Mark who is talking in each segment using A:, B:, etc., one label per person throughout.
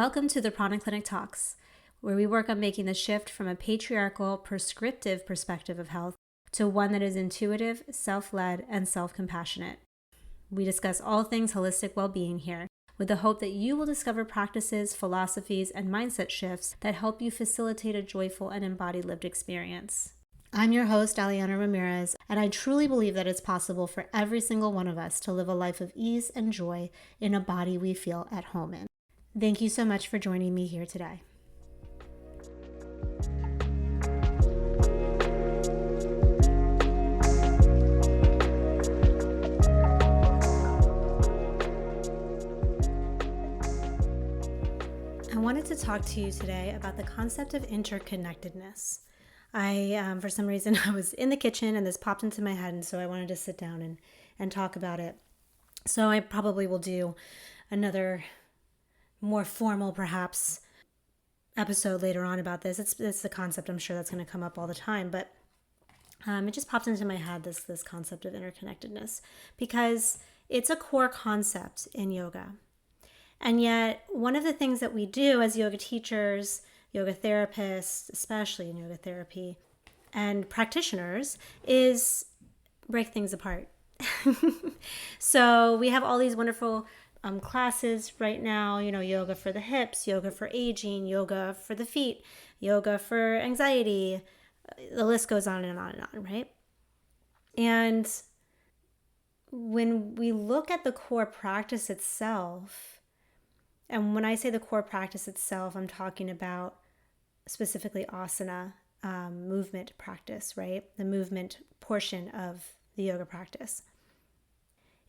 A: Welcome to the Prana Clinic Talks, where we work on making the shift from a patriarchal, prescriptive perspective of health to one that is intuitive, self-led, and self-compassionate. We discuss all things holistic well-being here, with the hope that you will discover practices, philosophies, and mindset shifts that help you facilitate a joyful and embodied lived experience. I'm your host, Aliana Ramirez, and I truly believe that it's possible for every single one of us to live a life of ease and joy in a body we feel at home in. Thank you so much for joining me here today. I wanted to talk to you today about the concept of interconnectedness. For some reason, I was in the kitchen and this popped into my head, and so I wanted to sit down and talk about it. So I probably will do another more formal, perhaps, episode later on about this. It's the concept I'm sure that's going to come up all the time, but it just popped into my head, this concept of interconnectedness, because it's a core concept in yoga. And yet, one of the things that we do as yoga teachers, yoga therapists, especially in yoga therapy, and practitioners, is break things apart. So we have all these wonderful classes right now, yoga for the hips, yoga for aging, yoga for the feet, yoga for anxiety. The list goes on and on and on, right? And when we look at the core practice itself, and when I say the core practice itself, I'm talking about specifically asana, movement practice, right? The movement portion of the yoga practice.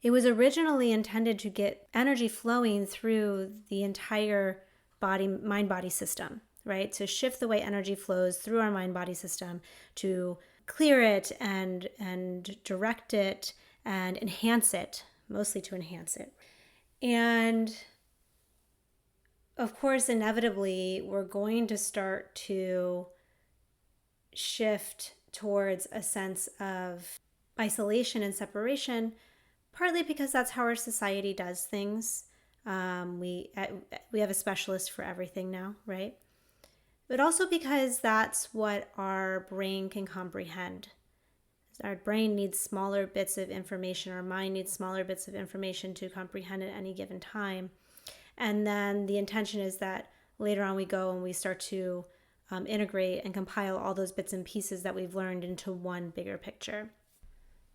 A: It was originally intended to get energy flowing through the entire mind-body system, right? To shift the way energy flows through our mind-body system, to clear it and direct it and enhance it, mostly to enhance it. And of course, inevitably, we're going to start to shift towards a sense of isolation and separation, partly because that's how our society does things. We have a specialist for everything now, right? But also because that's what our brain can comprehend. Our brain needs smaller bits of information. Our mind needs smaller bits of information to comprehend at any given time. And then the intention is that later on we go and we start to integrate and compile all those bits and pieces that we've learned into one bigger picture.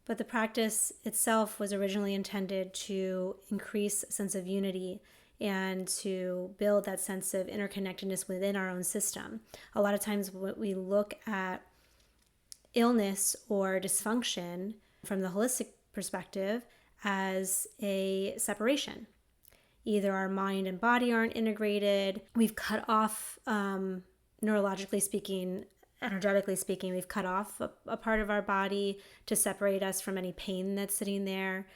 A: But the practice itself was originally intended to increase a sense of unity and to build that sense of interconnectedness within our own system. A lot of times when we look at illness or dysfunction from the holistic perspective as a separation. Either our mind and body aren't integrated, we've cut off, neurologically speaking, energetically speaking, we've cut off a part of our body to separate us from any pain that's sitting there.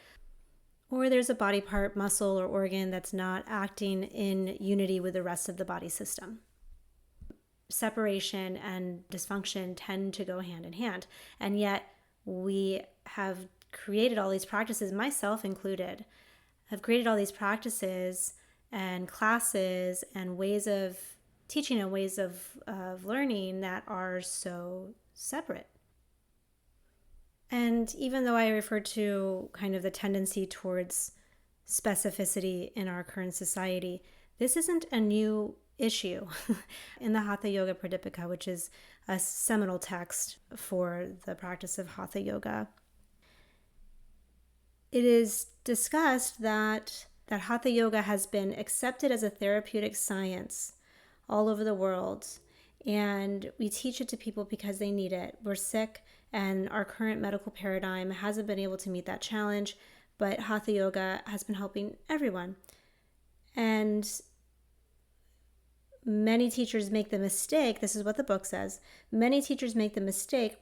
A: Or there's a body part, muscle, or organ that's not acting in unity with the rest of the body system. Separation and dysfunction tend to go hand in hand. And yet we have created all these practices, myself included, have created all these practices and classes and ways of teaching and ways of learning that are so separate. And even though I refer to kind of the tendency towards specificity in our current society, this isn't a new issue. In the Hatha Yoga Pradipika, which is a seminal text for the practice of Hatha Yoga, it is discussed that Hatha Yoga has been accepted as a therapeutic science all over the world, and we teach it to people because they need it. We're sick, and our current medical paradigm hasn't been able to meet that challenge, but Hatha Yoga has been helping everyone. And many teachers make the mistake, this is what the book says, many teachers make the mistake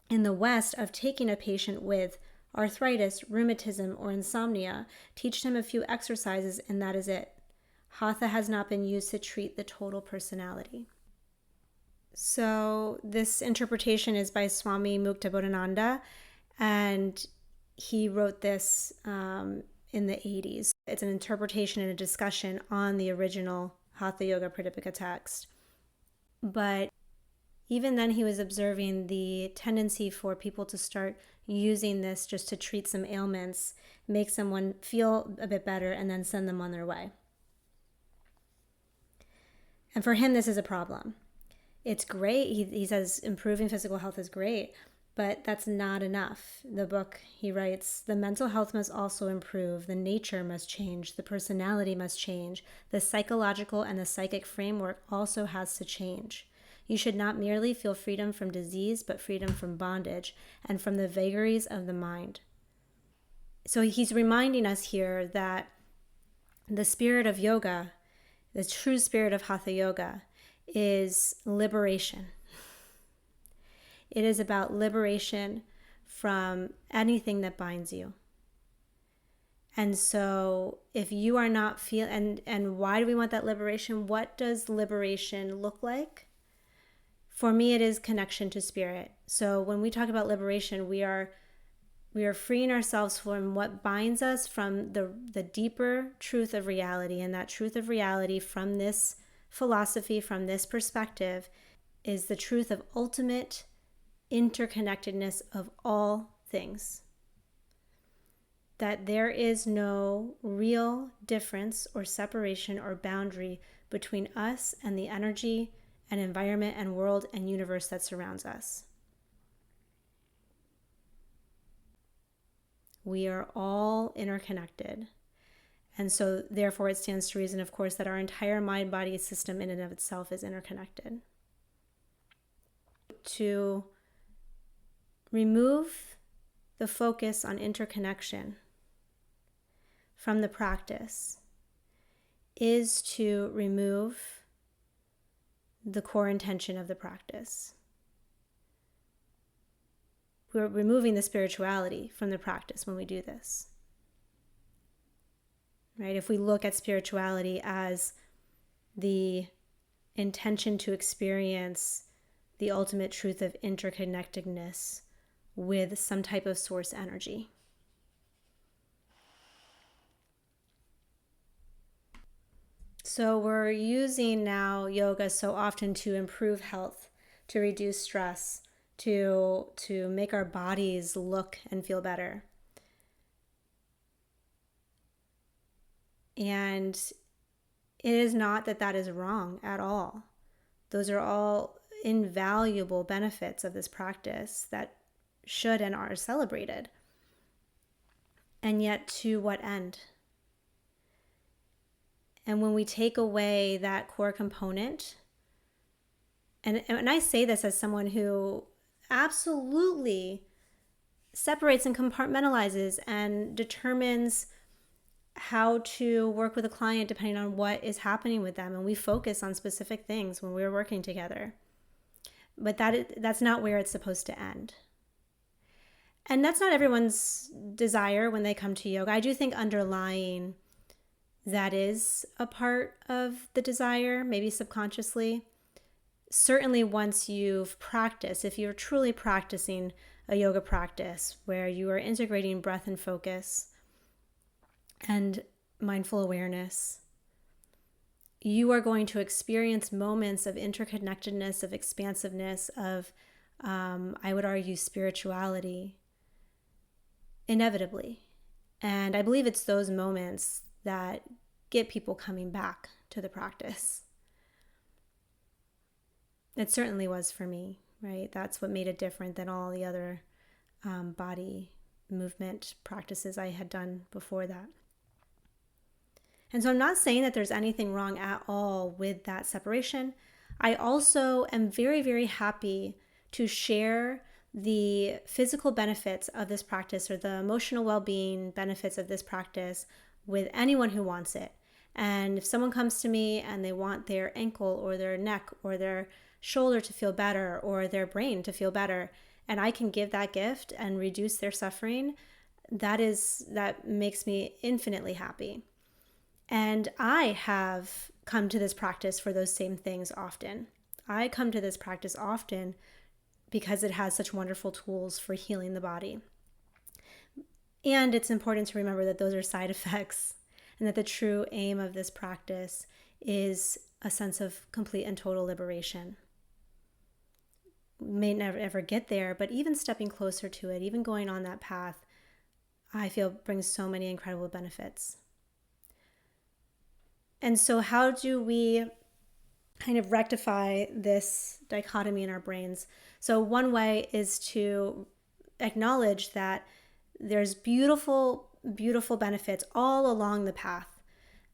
A: in the West of taking a patient with arthritis, rheumatism, or insomnia, teach them a few exercises, and that is it. Hatha has not been used to treat the total personality. So this interpretation is by Swami Muktabodhananda, and he wrote this in the 80s. It's an interpretation and a discussion on the original Hatha Yoga Pradipika text. But even then, he was observing the tendency for people to start using this just to treat some ailments, make someone feel a bit better, and then send them on their way. And for him, this is a problem. It's great. He says improving physical health is great, but that's not enough. The book, he writes, the mental health must also improve. The nature must change. The personality must change. The psychological and the psychic framework also has to change. You should not merely feel freedom from disease, but freedom from bondage and from the vagaries of the mind. So he's reminding us here that the spirit of yoga, the true spirit of Hatha Yoga, is liberation. It is about liberation from anything that binds you. And so if you are not and why do we want that liberation? What does liberation look like? For me, it is connection to spirit. So when we talk about liberation, we are freeing ourselves from what binds us from the deeper truth of reality. And that truth of reality from this philosophy, from this perspective, is the truth of ultimate interconnectedness of all things. That there is no real difference or separation or boundary between us and the energy and environment and world and universe that surrounds us. We are all interconnected. And so therefore it stands to reason, of course, that our entire mind-body system in and of itself is interconnected. To remove the focus on interconnection from the practice is to remove the core intention of the practice. We're removing the spirituality from the practice when we do this. Right? If we look at spirituality as the intention to experience the ultimate truth of interconnectedness with some type of source energy. So we're using now yoga so often to improve health, to reduce stress, to make our bodies look and feel better. And it is not that is wrong at all. Those are all invaluable benefits of this practice that should and are celebrated. And yet, to what end? And when we take away that core component, and I say this as someone who absolutely separates and compartmentalizes and determines how to work with a client depending on what is happening with them, and we focus on specific things when we're working together. But that's not where it's supposed to end. And that's not everyone's desire when they come to yoga. I do think underlying that is a part of the desire, maybe subconsciously. Certainly once you've practiced, if you're truly practicing a yoga practice where you are integrating breath and focus and mindful awareness, you are going to experience moments of interconnectedness, of expansiveness, of, I would argue, spirituality, inevitably. And I believe it's those moments that get people coming back to the practice. It certainly was for me, right? That's what made it different than all the other body movement practices I had done before that. And so I'm not saying that there's anything wrong at all with that separation. I also am very, very happy to share the physical benefits of this practice or the emotional well-being benefits of this practice with anyone who wants it. And if someone comes to me and they want their ankle or their neck or their shoulder to feel better or their brain to feel better, and I can give that gift and reduce their suffering, that makes me infinitely happy. And I have come to this practice for those same things often. I come to this practice often because it has such wonderful tools for healing the body. And it's important to remember that those are side effects and that the true aim of this practice is a sense of complete and total liberation. May never ever get there, but even stepping closer to it, even going on that path, I feel brings so many incredible benefits. And so how do we kind of rectify this dichotomy in our brains? So one way is to acknowledge that there's beautiful, beautiful benefits all along the path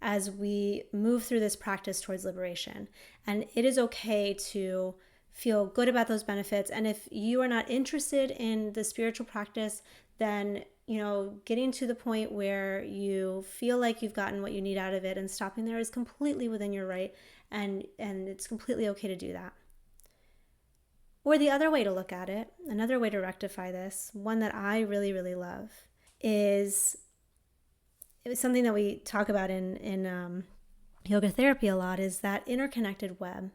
A: as we move through this practice towards liberation. And it is okay to feel good about those benefits. And if you are not interested in the spiritual practice, then, getting to the point where you feel like you've gotten what you need out of it and stopping there is completely within your right. And it's completely okay to do that. Or the other way to look at it, another way to rectify this, one that I really, really love, is something that we talk about in yoga therapy a lot, is that interconnected web.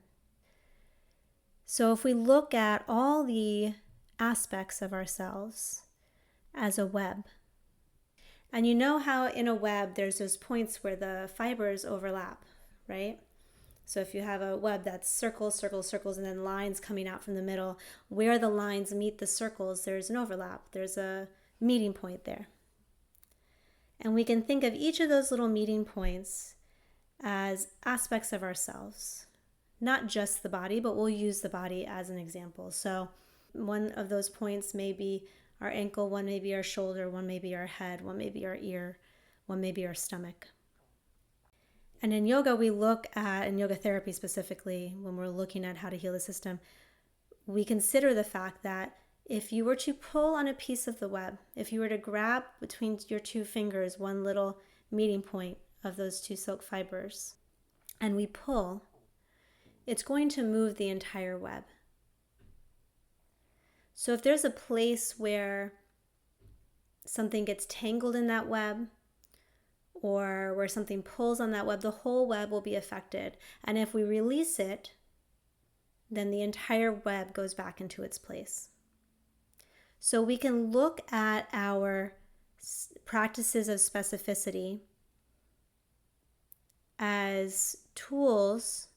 A: So if we look at all the aspects of ourselves as a web, and you know how in a web there's those points where the fibers overlap, right? So if you have a web that's circles, circles, circles, and then lines coming out from the middle, where the lines meet the circles, there's an overlap. There's a meeting point there. And we can think of each of those little meeting points as aspects of ourselves. Not just the body, but we'll use the body as an example. So one of those points may be our ankle, one may be our shoulder, one may be our head, one may be our ear, one may be our stomach. And in yoga, we look at, in yoga therapy specifically, when we're looking at how to heal the system, we consider the fact that if you were to pull on a piece of the web, if you were to grab between your two fingers one little meeting point of those two silk fibers, and we pull, it's going to move the entire web. So if there's a place where something gets tangled in that web, or where something pulls on that web, the whole web will be affected. And if we release it, then the entire web goes back into its place. So we can look at our practices of specificity as tools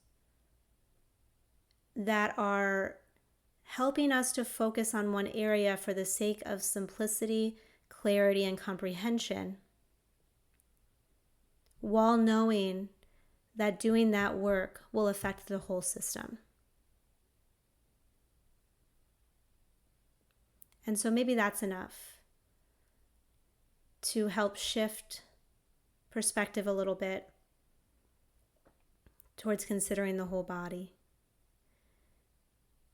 A: that are helping us to focus on one area for the sake of simplicity, clarity, and comprehension, while knowing that doing that work will affect the whole system. And so maybe that's enough to help shift perspective a little bit towards considering the whole body.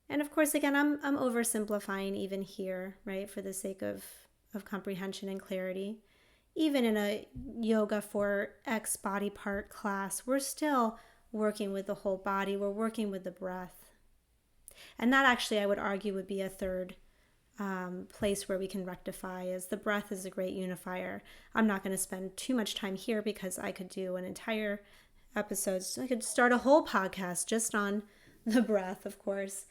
A: And of course, again, I'm oversimplifying even here, right, for the sake of comprehension and clarity. Even in a yoga for X body part class, we're still working with the whole body. We're working with the breath. And that actually, I would argue, would be a third place where we can rectify, is the breath is a great unifier. I'm not going to spend too much time here because I could do an entire episode. I could start a whole podcast just on the breath, of course.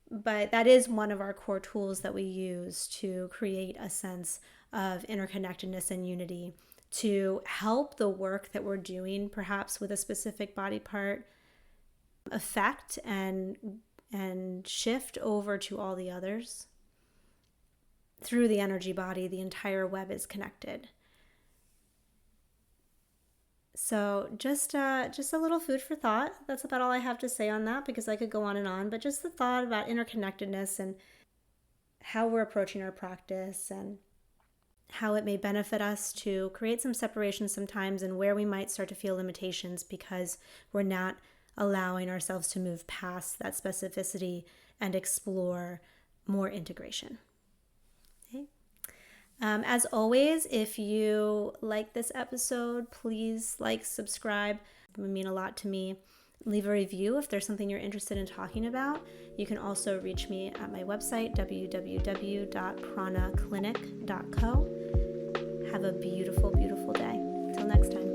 A: But that is one of our core tools that we use to create a sense of interconnectedness and unity, to help the work that we're doing, perhaps with a specific body part, affect and shift over to all the others. Through the energy body, the entire web is connected. So just a little food for thought. That's about all I have to say on that, because I could go on and on, but just the thought about interconnectedness and how we're approaching our practice and how it may benefit us to create some separation sometimes, and where we might start to feel limitations because we're not allowing ourselves to move past that specificity and explore more integration. Okay. As always, if you like this episode, please subscribe. It would mean a lot to me. Leave a review if there's something you're interested in talking about. You can also reach me at my website, www.pranaclinic.co. Have a beautiful, beautiful day. Till next time.